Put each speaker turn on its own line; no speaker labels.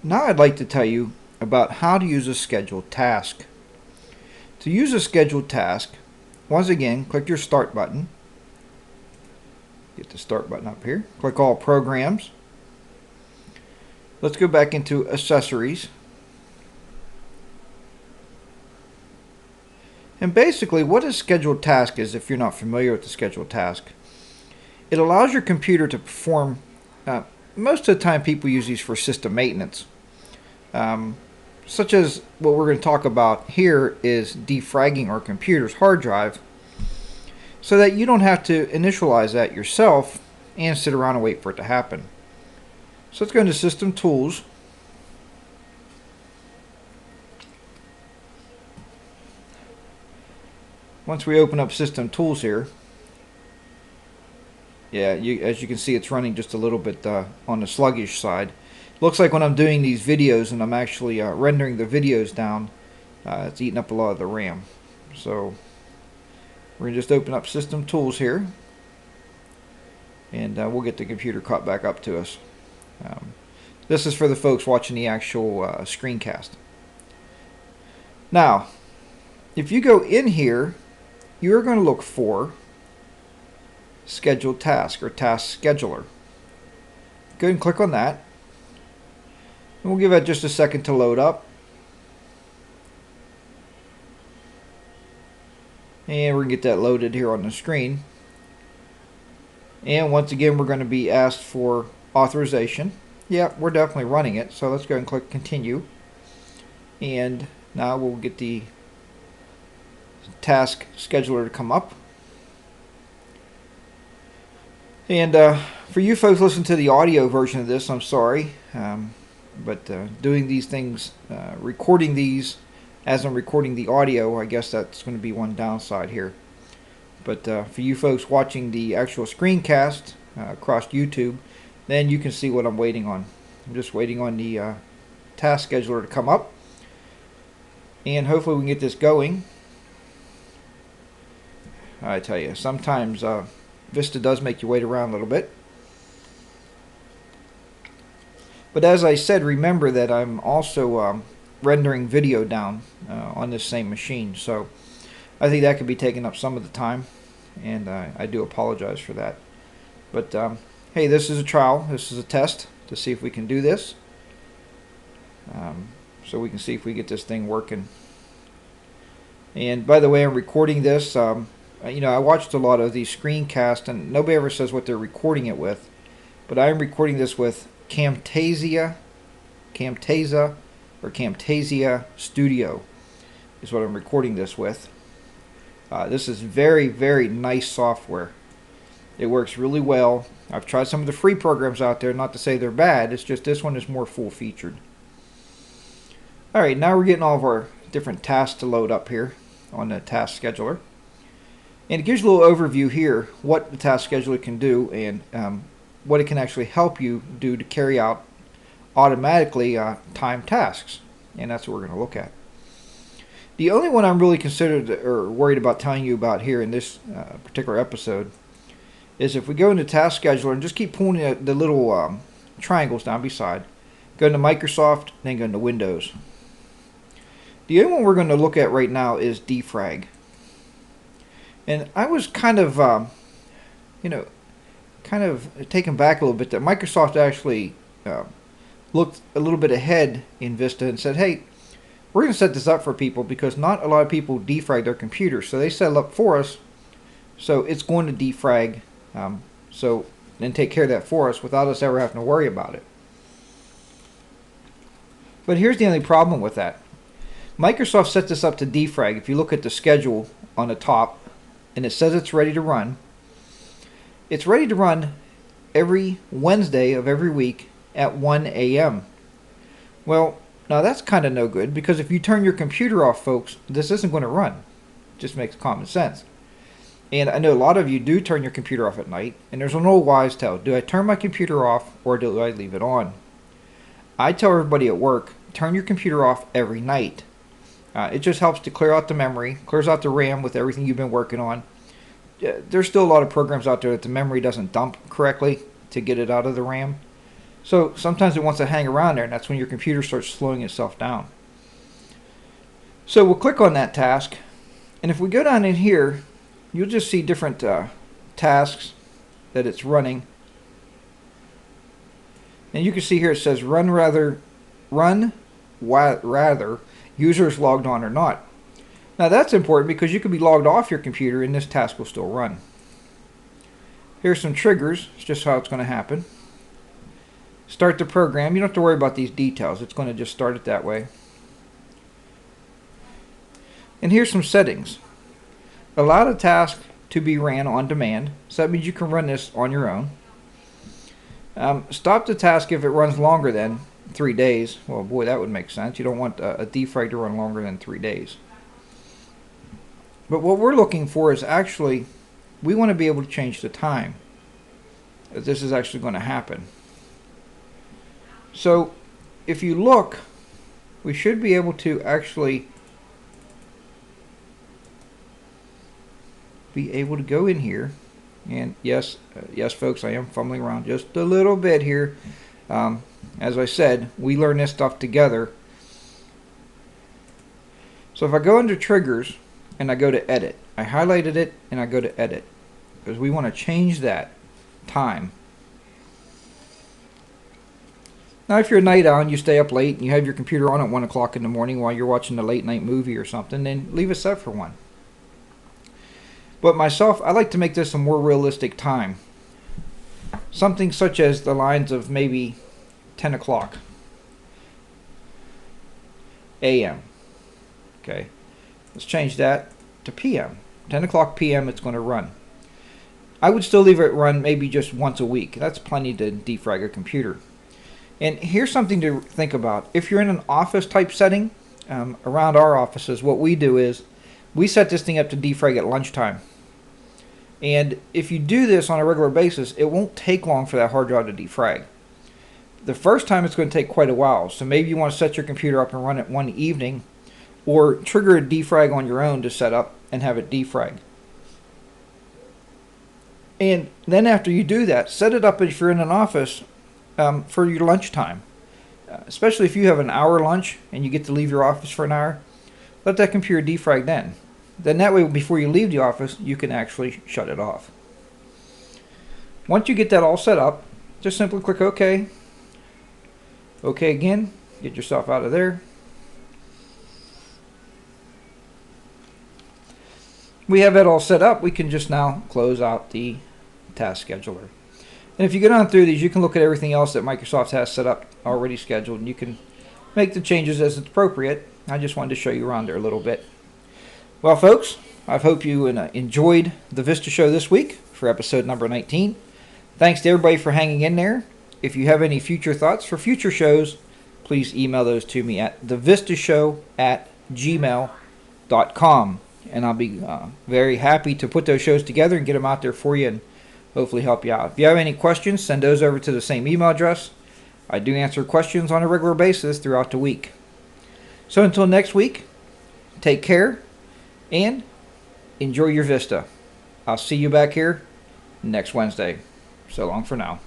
Now I'd like to tell you about how to use a scheduled task. To use a scheduled task, once again, click your Start button. Get the Start button up here. Click All Programs. Let's go back into Accessories. And basically what a scheduled task is, if you're not familiar with the scheduled task, it allows your computer to perform, most of the time people use these for system maintenance. Such as what we're going to talk about here is defragging our computer's hard drive so that you don't have to initialize that yourself and sit around and wait for it to happen. So let's go into System Tools. Once we open up System Tools here, as you can see, it's running just a little bit on the sluggish side. Looks like when I'm doing these videos and I'm actually rendering the videos down, it's eating up a lot of the RAM. So we're going to just open up System Tools here, and we'll get the computer caught back up to us. This is for the folks watching the actual screencast. Now, if you go in here, you're going to look for Scheduled Task or Task Scheduler. Go ahead and click on that. And we'll give that just a second to load up. And we're going to get that loaded here on the screen. And once again, we're going to be asked for authorization. Yeah, we're definitely running it. So let's go ahead and click Continue. And now we'll get the Task Scheduler to come up. And for you folks listening to the audio version of this, I'm sorry. But doing these things, recording these as I'm recording the audio, I guess that's going to be one downside here. But for you folks watching the actual screencast across YouTube, then you can see what I'm waiting on. I'm just waiting on the task scheduler to come up, and hopefully we can get this going. I tell you, sometimes Vista does make you wait around a little bit. But as I said, remember that I'm also rendering video down on this same machine. So I think that could be taking up some of the time, and I do apologize for that. But hey, this is a trial. This is a test to see if we can do this. So we can see if we get this thing working. And by the way, I'm recording this. You know, I watched a lot of these screencasts, and nobody ever says what they're recording it with. But I'm recording this with Camtasia Studio is what I'm recording this with. This is very, very nice software. It works really well. I've tried some of the free programs out there, not to say they're bad, it's just this one is more full featured. Alright, now we're getting all of our different tasks to load up here on the task scheduler. And it gives you a little overview here what the task scheduler can do and what it can actually help you do to carry out automatically timed tasks. And that's what we're going to look at. The only one I'm really considered or worried about telling you about here in this particular episode is if we go into Task Scheduler and just keep pulling the little triangles down beside, go into Microsoft, then go into Windows. The only one we're going to look at right now is defrag. And I was kind of, taken back a little bit that Microsoft actually looked a little bit ahead in Vista and said, hey, we're going to set this up for people because not a lot of people defrag their computers. So they set it up for us. So it's going to defrag. Then take care of that for us without us ever having to worry about it. But here's the only problem with that. Microsoft set this up to defrag. If you look at the schedule on the top and it says it's ready to run, it's ready to run every Wednesday of every week at 1 a.m. Well, now that's kind of no good because if you turn your computer off, folks, this isn't going to run. It just makes common sense. And I know a lot of you do turn your computer off at night, and there's an old wise tale. Do I turn my computer off or do I leave it on? I tell everybody at work, turn your computer off every night. It just helps to clear out the memory, clears out the RAM with everything you've been working on. There's still a lot of programs out there that the memory doesn't dump correctly to get it out of the RAM. So sometimes it wants to hang around there, and that's when your computer starts slowing itself down. So we'll click on that task, and if we go down in here, you'll just see different tasks that it's running. And you can see here it says run rather users logged on or not. Now that's important because you could be logged off your computer and this task will still run. Here's some triggers. It's just how it's going to happen. Start the program. You don't have to worry about these details. It's going to just start it that way. And here's some settings. Allow the task to be ran on demand. So that means you can run this on your own. Stop the task if it runs longer than 3 days. Well, boy, that would make sense. You don't want a defrag to run longer than 3 days. But what we're looking for is actually, we want to be able to change the time that this is actually going to happen. So if you look, we should be able to actually be able to go in here. And yes, folks, I am fumbling around just a little bit here. As I said, we learn this stuff together. So if I go into triggers and I go to edit, I highlighted it and I go to edit because we want to change that time. Now if you're a night owl and you stay up late and you have your computer on at 1 o'clock in the morning while you're watching a late night movie or something, then leave it set for 1. But myself, I like to make this a more realistic time. Something such as the lines of maybe 10 o'clock a.m. Okay, let's change that to p.m. 10 o'clock p.m. it's going to run. I would still leave it run maybe just once a week. That's plenty to defrag a computer. And here's something to think about. If you're in an office type setting, around our offices, what we do is we set this thing up to defrag at lunchtime. And if you do this on a regular basis, it won't take long for that hard drive to defrag. The first time it's going to take quite a while. So maybe you want to set your computer up and run it one evening, or trigger a defrag on your own to set up and have it defrag. And then after you do that, set it up if you're in an office for your lunchtime. Especially if you have an hour lunch and you get to leave your office for an hour, let that computer defrag then. Then that way, before you leave the office, you can actually shut it off. Once you get that all set up, just simply click OK. OK again. Get yourself out of there. We have that all set up. We can just now close out the task scheduler. And if you go down through these, you can look at everything else that Microsoft has set up already scheduled, and you can make the changes as it's appropriate. I just wanted to show you around there a little bit. Well, folks, I hope you enjoyed the Vista show this week for episode number 19. Thanks to everybody for hanging in there. If you have any future thoughts for future shows, please email those to me at thevistashow@gmail.com. And I'll be very happy to put those shows together and get them out there for you and hopefully help you out. If you have any questions, send those over to the same email address. I do answer questions on a regular basis throughout the week. So until next week, take care and enjoy your Vista. I'll see you back here next Wednesday. So long for now.